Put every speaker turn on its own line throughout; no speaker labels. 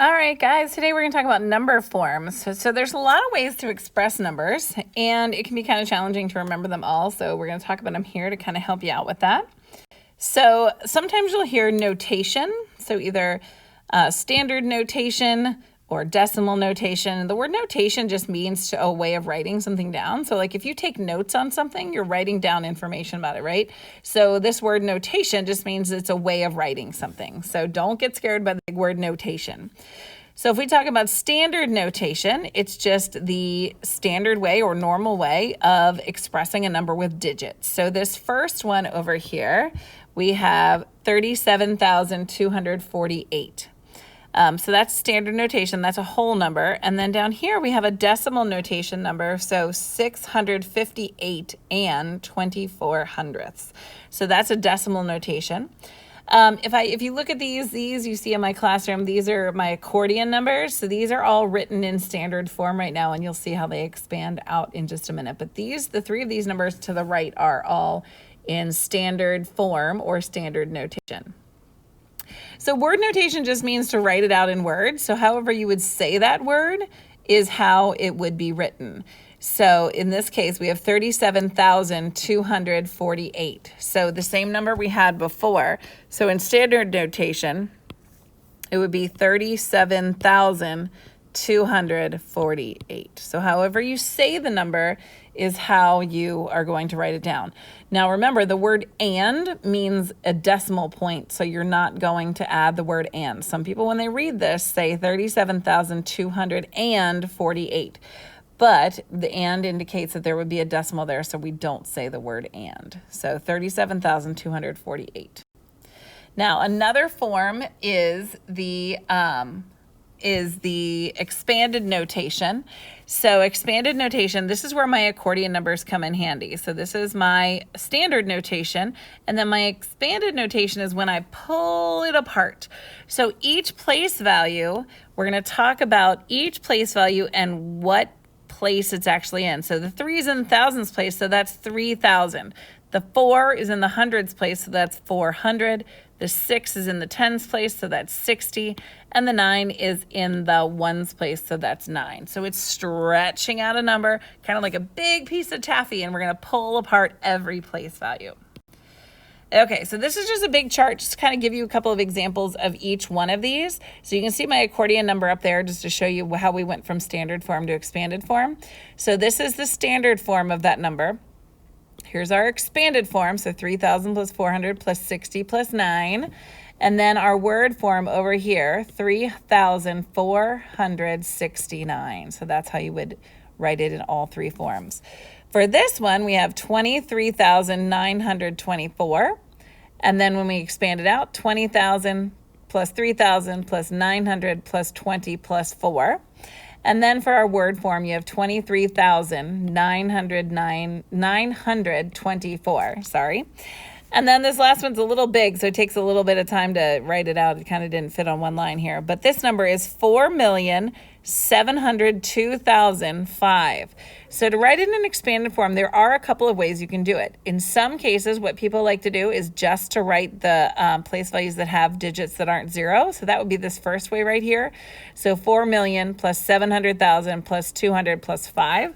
All right, guys, today we're going to talk about number forms. So there's a lot of ways to express numbers, and it can be kind of challenging to remember them all. So we're going to talk about them here to kind of help you out with that. So sometimes you'll hear notation, so either standard notation or decimal notation. The word notation just means a way of writing something down. So like if you take notes on something, you're writing down information about it, right? So this word notation just means it's a way of writing something. So don't get scared by the big word notation. So if we talk about standard notation, it's just the standard way or normal way of expressing a number with digits. So this first one over here, we have 37,248. So that's standard notation. That's a whole number. And then down here we have a decimal notation number. So 658 and 24 hundredths. So that's a decimal notation. If you look at these you see in my classroom, these are my accordion numbers. So these are all written in standard form right now, and you'll see how they expand out in just a minute. But the three of these numbers to the right are all in standard form or standard notation. So word notation just means to write it out in words. So however you would say that word is how it would be written. So in this case, we have 37,248. So the same number we had before. So in standard notation, it would be 37,248. So however you say the number is how you are going to write it down. Now remember, the word and means a decimal point, so you're not going to add the word and. Some people, when they read this, say 37,248. But the and indicates that there would be a decimal there, so we don't say the word and. So 37,248. Now another form is the expanded notation. So expanded notation, this is where my accordion numbers come in handy. So this is my standard notation, and then my expanded notation is when I pull it apart. So each place value, we're going to talk about each place value and what place it's actually in. So the 3 is in the thousands place, so that's 3,000. The 4 is in the hundreds place, so that's 400. The 6 is in the tens place, so that's 60. And the 9 is in the ones place, so that's 9. So it's stretching out a number, kind of like a big piece of taffy, and we're going to pull apart every place value. Okay, so this is just a big chart, just to kind of give you a couple of examples of each one of these. So you can see my accordion number up there just to show you how we went from standard form to expanded form. So this is the standard form of that number. Here's our expanded form, so 3,000 plus 400 plus 60 plus 9. And then our word form over here, 3,469. So that's how you would write it in all three forms. For this one, we have 23,924. And then when we expand it out, 20,000 plus 3,000 plus 900 plus 20 plus 4. And then for our word form, you have 23,924, sorry. And then this last one's a little big, so it takes a little bit of time to write it out. It kind of didn't fit on one line here. But this number is 4,702,005. So to write it in an expanded form, there are a couple of ways you can do it. In some cases, what people like to do is just to write the place values that have digits that aren't zero. So that would be this first way right here. So 4 million plus 700,000 plus 200 plus 5.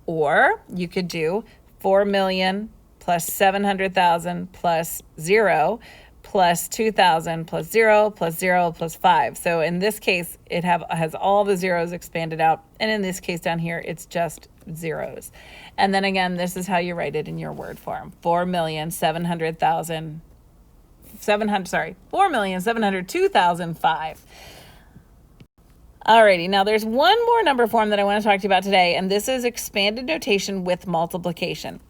Or you could do 4 million plus 700,000 plus 0 plus 2,000 plus 0 plus 0 plus 5. So in this case, it has all the zeros expanded out. And in this case down here, it's just zeros. And then again, this is how you write it in your word form. 4,702,005. Alrighty, now there's one more number form that I want to talk to you about today, and this is expanded notation with multiplication.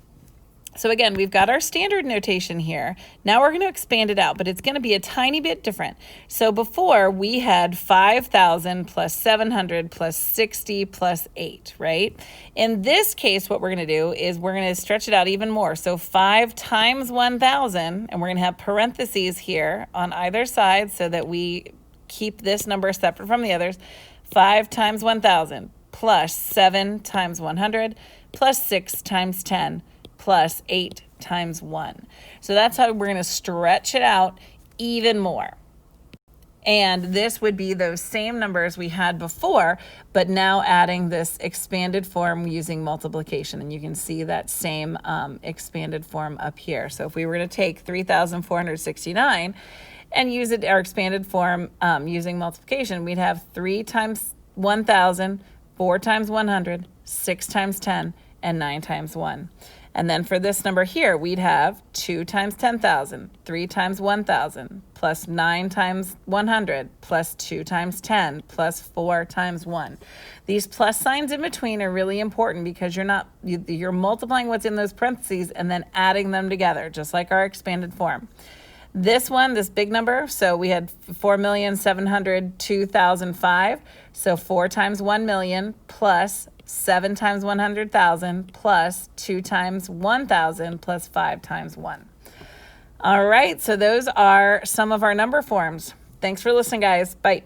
So again, we've got our standard notation here. Now we're going to expand it out, but it's going to be a tiny bit different. So before we had 5,000 plus 700 plus 60 plus 8, right? In this case, what we're going to do is we're going to stretch it out even more. So 5 times 1,000, and we're going to have parentheses here on either side so that we keep this number separate from the others. 5 times 1,000 plus 7 times 100 plus 6 times 10 plus 8 times 1. So that's how we're going to stretch it out even more. And this would be those same numbers we had before, but now adding this expanded form using multiplication. And you can see that same expanded form up here. So if we were to take 3,469 and use it, our expanded form using multiplication, we'd have 3 times 1,000, 4 times 100, 6 times 10, and 9 times 1. And then for this number here, we'd have 2 times 10,000, 3 times 1,000, plus 9 times 100, plus 2 times 10, plus 4 times 1. These plus signs in between are really important because you're multiplying what's in those parentheses and then adding them together, just like our expanded form. This one, this big number, so we had 4,702,005. So 4 times 1 million plus 7 times 100,000 plus 2 times 1,000 plus 5 times 1. All right, so those are some of our number forms. Thanks for listening, guys. Bye.